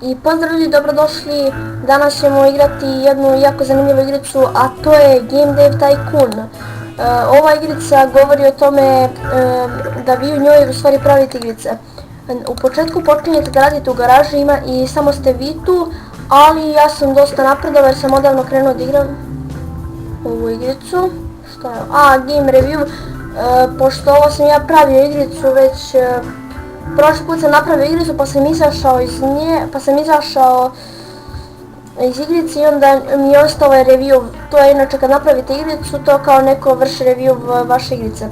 I pozdrav ljudi, dobrodošli. Danas ćemo igrati jednu jako zanimljivu igricu, a to je Game Dev Tycoon. Ova igrica govori o tome da vi u njoj u stvari pravite igrice. U početku počinjete da radite u garaži i samo ste vi tu, ali ja sam dosta napredovao jer sam odavno krenuo da igram ovu igricu. Šta je? Game Review. Pošto ovo sam ja pravio igricu već... Prošli put sam napravio igricu pa sam izašao iz nje, iz igrice i onda mi je ostao ovaj review. To je inače kad napravite igricu, to kao neko vrši review vaše igrice.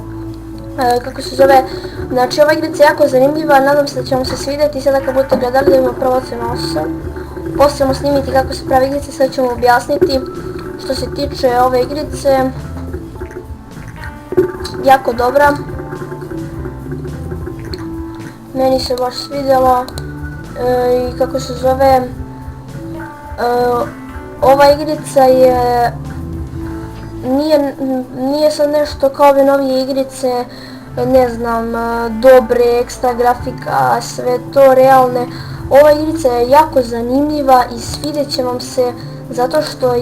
Kako se zove, znači ova igrica je jako zanimljiva, nadam se da će vam se svidjeti i sada kad budete gledali da imamo prvo ocenu 8. Poslije ćemo snimiti kako se pravi igrice, sad ćemo objasniti što se tiče ove igrice. Jako dobra. Meni se baš svidjelo i kako se zove, ova igrica je, nije sad nešto kao ove novije igrice, ne znam, dobre, ekstra grafika, sve to realne. Ova igrica je jako zanimljiva i svidjet će vam se zato što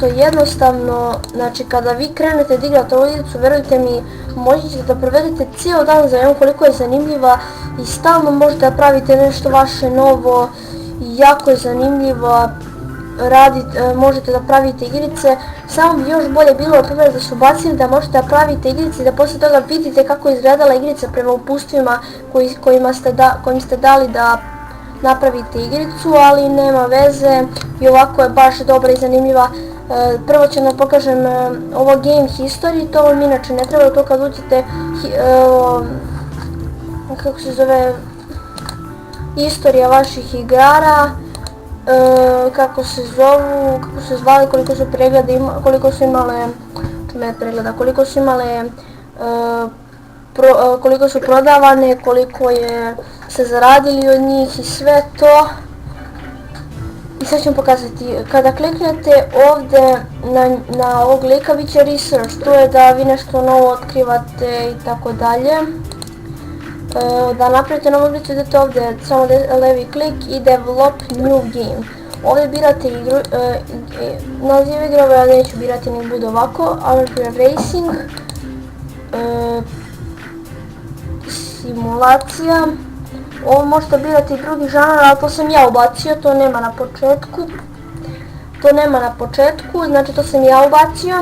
jednostavno, znači kada vi krenete da igrate ovu igricu, verujte mi, možete da provedete cijel dan za njom koliko je zanimljiva i stalno možete da pravite nešto vaše novo i jako je zanimljivo, možete da pravite igrice. Samo bi još bolje bilo da su bacili da možete da pravite igrice i da poslije toga vidite kako je izgledala igrica prema upustvima kojim ste dali da napravite igricu, ali nema veze i ovako je baš dobra i zanimljiva. Prvo ću vam pokažem ovo Game History, to vam inače ne treba, to kad uđete kako se zove, istorija vaših igara, kako se zovu, kako se zvali, koliko su pregleda, koliko su imale pregleda, koliko su prodavane, koliko je se zaradili od njih i sve to. I sad ću vam pokazati, kada kliknete ovdje na ovog lika bit će research, to je da vi nešto novo otkrivate i tako dalje. Da napravite novu igricu idete ovdje, samo levi klik i develop new game. Ovdje birate igru, naziv igrove, ja neću birati, nek bude ovako, Amateur Racing, simulacija. Ovo možete birati i drugi žanar, ali to sam ja ubacio, to nema na početku. Znači to sam ja ubacio.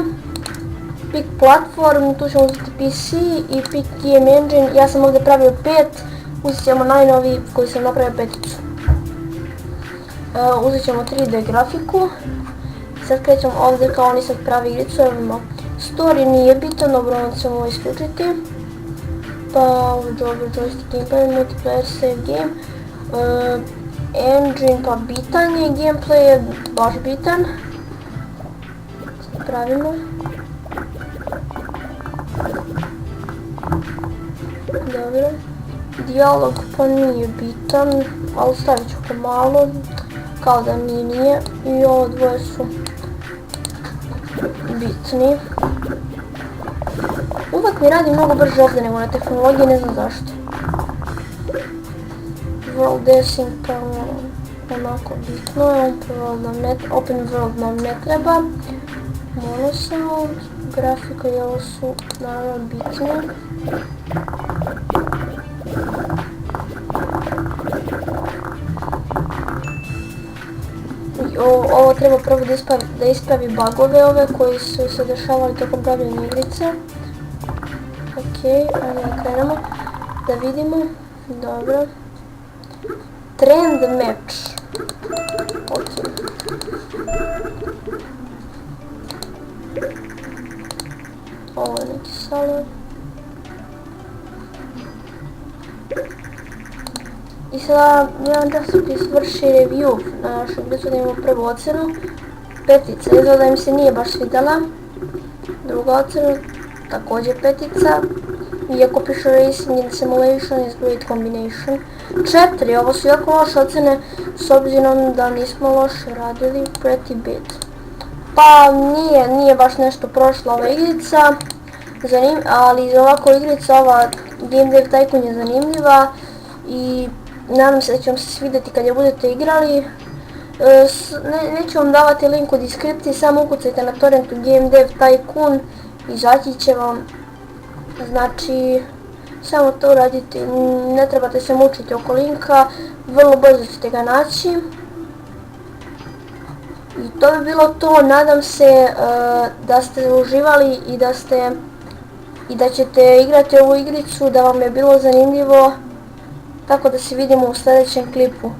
Pick platform, tu ćemo uzeti PC i pick game engine, ja sam ovdje pravio 5, uzet ćemo najnoviji koji sam napravio 5-icu. Uzet ćemo 3D grafiku. Sad krećemo ovdje kao oni sad pravi igricu, imamo story, nije bitan, dobro, onda ćemo ovo isključiti. Pa dobro, joystick gameplay, multiplayer save game, engine pa bitan je, gameplay je baš bitan. Pravimo. Dobro. Dijalog pa nije bitan, ali stavit ću ga malo, kao da nije, i ovo dvoje su bitni. Uvijek mi radi mnogo brže ovdje nego na tehnologiji, ne znam zašto. World Dancing pa onako bitno je, Open World nam ne treba. Monosound, grafika i ovo su naravno bitne. Ovo treba prvo da ispravi bugove ove koji su se dešavali tokom pravljenja igrice. Okej, ajde da krenemo, da vidimo, dobro. Trend match. Okej. Ovo je neki salon. I sada jedan časopis vrši review na našu igricu da imamo prvu ocenu. 5-ica, izgleda da im se nije baš svidjela. Druga ocena, također 5-ica. Iako piše Racing and Simulation is great combination. 4, ovo su jako loše ocene s obzirom da nismo loše radili, pretty bad. Pa nije baš nešto prošla ova igrica, ali ovako igrica, ova Game Dev Tycoon je zanimljiva. i nadam se da će vam se svidjeti kad je budete igrali. Neću vam davati link u deskripciji, samo ukucajte na torrentu Game Dev Tycoon i izaći će vam. Znači, samo to uradite, ne trebate se mučiti oko linka, vrlo brzo ćete ga naći. I to bi bilo to, nadam se da ste uživali i da ćete igrati ovu igricu, da vam je bilo zanimljivo, tako da se vidimo u sljedećem klipu.